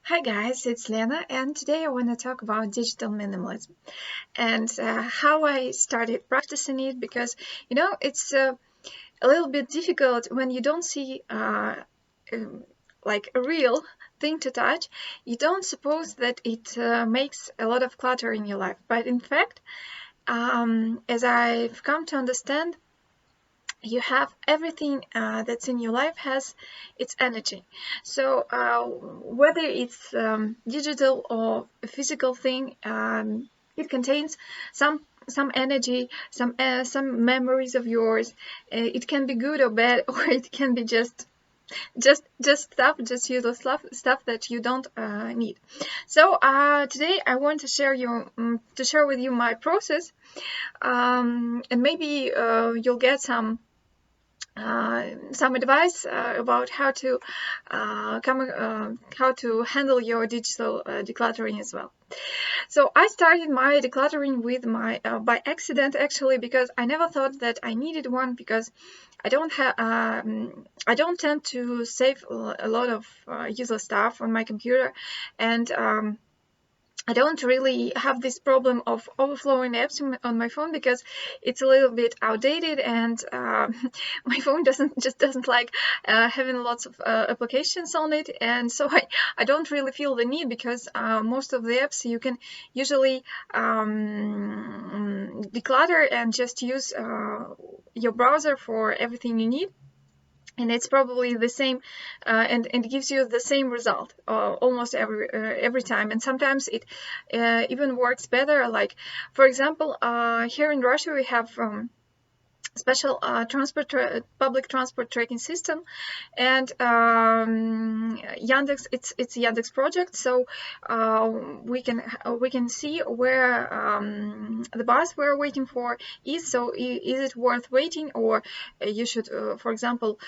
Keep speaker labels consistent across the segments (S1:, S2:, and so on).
S1: Hi guys, it's Lena, and today I want to talk about digital minimalism and how I started practicing it because it's a little bit difficult when you don't see um, like a real thing to touch. You don't suppose that it makes a lot of clutter in your life, but in fact, as I've come to understand, you have everything that's in your life has its energy. So whether it's digital or a physical thing, it contains some energy, some memories of yours. It can be good or bad, or it can be just useless stuff that you don't need. So today I want to share with you my process, and maybe you'll get some advice about how to handle your digital decluttering as well. So I started my decluttering with my by accident actually, because I never thought that I needed one, because I don't tend to save a lot of useless stuff on my computer, and I don't really have this problem of overflowing apps on my phone, because it's a little bit outdated, and my phone doesn't like having lots of applications on it, and so I don't really feel the need, because most of the apps you can usually declutter and just use your browser for everything you need, and it's probably the same, and it gives you the same result almost every time, and sometimes it even works better. Like, for example, here in Russia we have special public transport tracking system, and Yandex, it's Yandex project, so we can see where the bus we're waiting for is. So is it worth waiting, or you should for example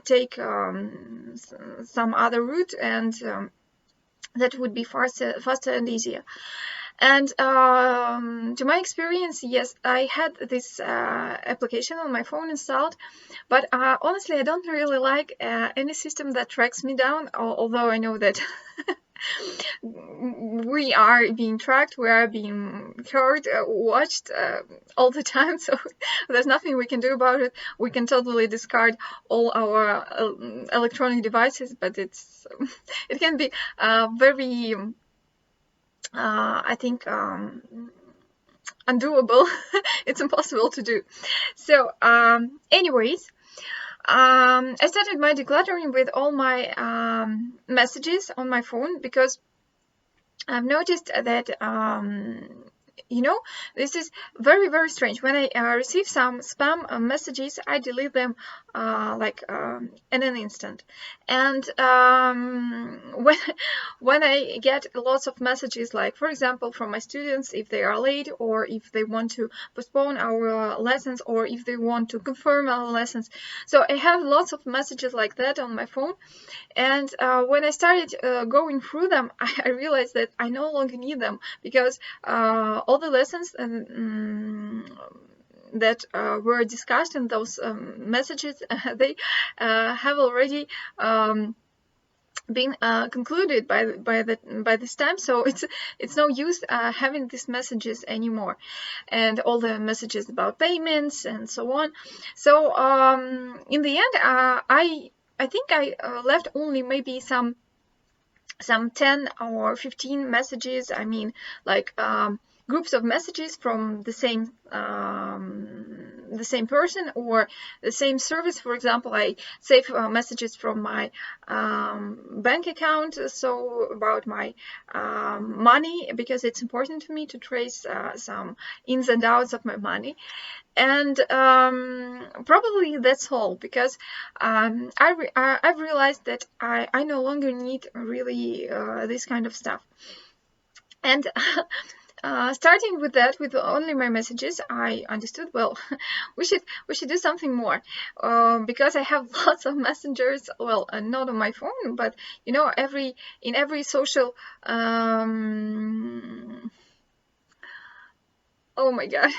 S1: take some other route, and that would be faster and easier. And to my experience, yes, I had this application on my phone installed, but honestly, I don't really like any system that tracks me down, although I know that we are being tracked, we are being heard, watched all the time, so there's nothing we can do about it. We can totally discard all our electronic devices, but it can be very I think undoable. It's impossible to do. So anyways, I started my decluttering with all my messages on my phone, because I've noticed that this is very, very strange. When I receive some spam messages, I delete them in an instant. And when I get lots of messages, like for example from my students, if they are late, or if they want to postpone our lessons, or if they want to confirm our lessons, so I have lots of messages like that on my phone. And when I started going through them, I realized that I no longer need them, because all the lessons that were discussed in those messages, they have already been concluded by this time. So it's no use having these messages anymore, and all the messages about payments and so on. So in the end, I think I left only maybe some 10 or 15 messages. I mean, like groups of messages from the same person or the same service. For example, I save messages from my bank account, so about my money, because it's important to me to trace some ins and outs of my money. And probably that's all, because I've realized that I no longer need really this kind of stuff. And starting with that, with only my messages, I understood, well, we should do something more, because I have lots of messengers. Well, not on my phone, but in every social oh my god,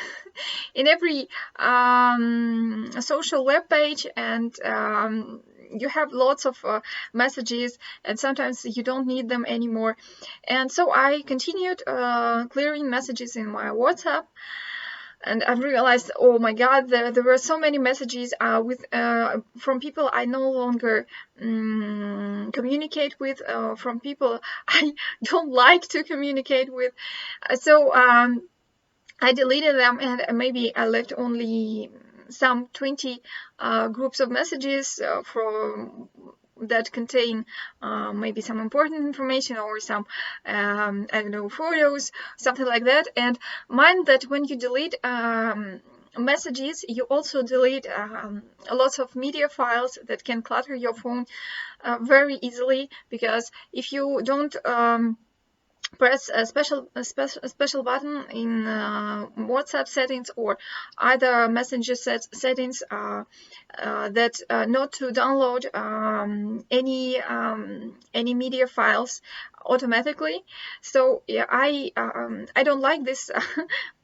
S1: in every social web page, and you have lots of messages, and sometimes you don't need them anymore. And so I continued clearing messages in my WhatsApp. And I realized, oh my God, there were so many messages from people I no longer communicate with, from people I don't like to communicate with. So I deleted them, and maybe I left only some 20 groups of messages from that contain maybe some important information or some I don't know, photos, something like that. And mind that when you delete messages, you also delete lots of media files that can clutter your phone very easily, because if you don't press a special button in WhatsApp settings or either messenger settings that not to download any media files automatically. So yeah, I don't like this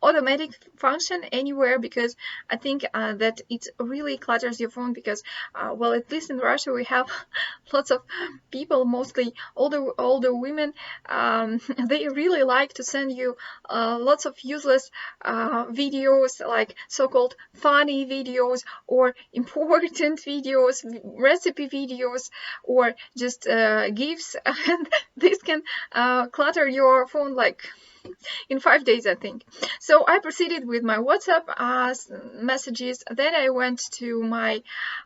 S1: automatic function anywhere, because I think that it really clutters your phone, because well, at least in Russia we have lots of people, mostly older women. They really like to send you lots of useless videos, like so-called funny videos or important videos, recipe videos, or just GIFs, and this can clutter your phone like in 5 days, I think. So I proceeded with my WhatsApp messages. Then I went to my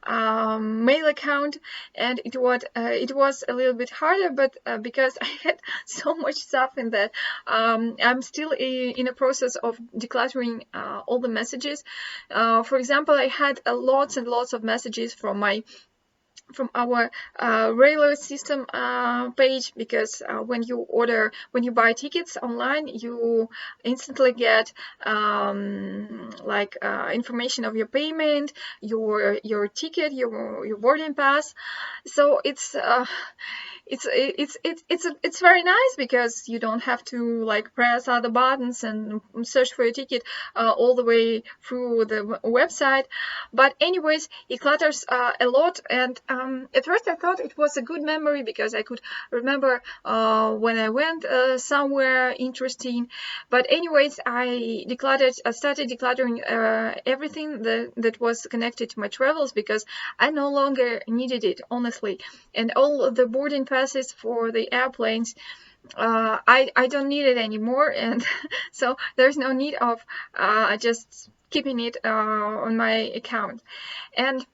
S1: mail account, and it was a little bit harder, but because I had so much stuff in that, I'm still in a process of decluttering all the messages. For example, I had lots and lots of messages from our railway system page, because when you buy tickets online, you instantly get like information of your payment, your ticket, your boarding pass. So it's very nice, because you don't have to like press other buttons and search for your ticket all the way through the website. But anyways, it clutters a lot, and at first I thought it was a good memory, because I could remember when I went somewhere interesting. But anyways, I started decluttering everything that was connected to my travels, because I no longer needed it, honestly. And all the boarding passes for the airplanes, I don't need it anymore, and so there's no need of just keeping it on my account. And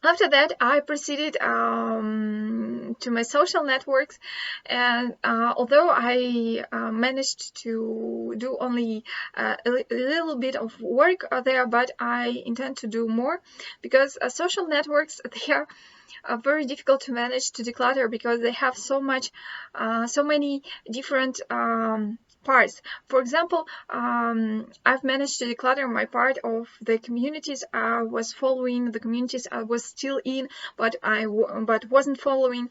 S1: after that, I proceeded to my social networks, and although I managed to do only a little bit of work there, but I intend to do more, because social networks, they are very difficult to manage to declutter, because they have so many different parts. For example, I've managed to declutter my part of the communities I was following, the communities I was still in, but wasn't following.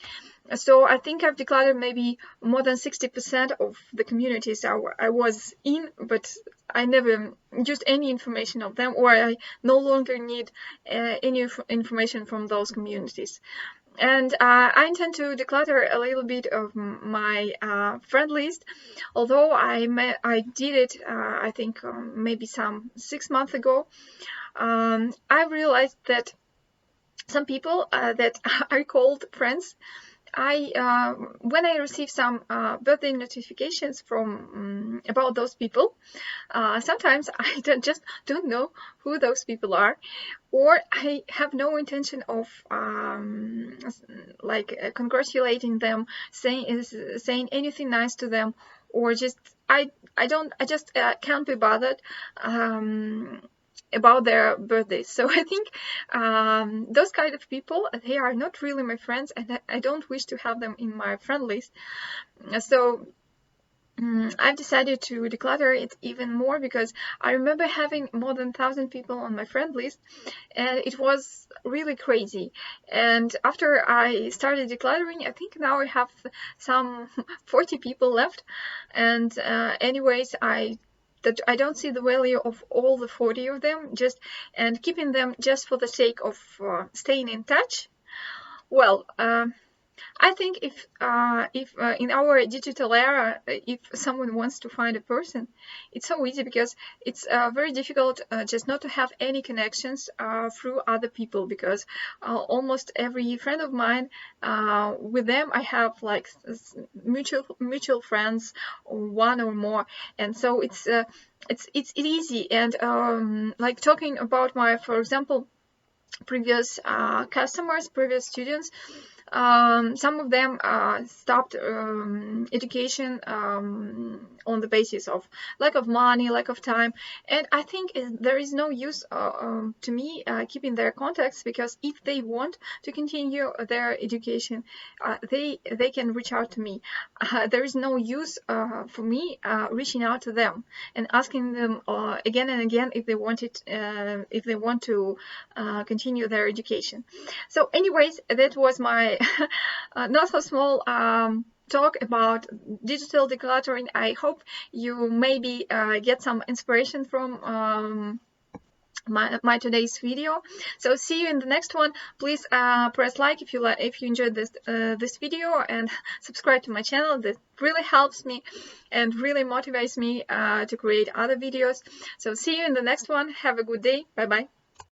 S1: So I think I've decluttered maybe more than 60% of the communities I was in, but I never used any information of them, or I no longer need any information from those communities. And I intend to declutter a little bit of my friend list, although I did it, I think maybe some 6 months ago. I realized that some people that I called friends, when I receive some birthday notifications from about those people, sometimes I just don't know who those people are, or I have no intention of congratulating them, saying anything nice to them, or just I just can't be bothered about their birthdays. So I think those kind of people, they are not really my friends, and I don't wish to have them in my friend list. So I've decided to declutter it even more, because I remember having more than 1,000 people on my friend list, and it was really crazy. And after I started decluttering, I think now I have some 40 people left. And anyways, I don't see the value of all the 40 of them, and keeping them just for the sake of staying in touch. Well, I think if in our digital era, if someone wants to find a person, it's so easy because it's very difficult just not to have any connections through other people, because almost every friend of mine, with them I have like mutual friends, one or more, and so it's easy. And like talking about my, for example, previous customers, previous students, some of them stopped education on the basis of lack of money, lack of time, and I think there is no use to me keeping their contacts, because if they want to continue their education, they can reach out to me. There is no use for me reaching out to them and asking them again and again if they if they want to continue their education. So anyways, that was my not so small talk about digital decluttering. I hope you maybe get some inspiration from my today's video. So see you in the next one. Please press like if you enjoyed this video, and subscribe to my channel. That really helps me and really motivates me to create other videos. So see you in the next one. Have a good day. Bye bye.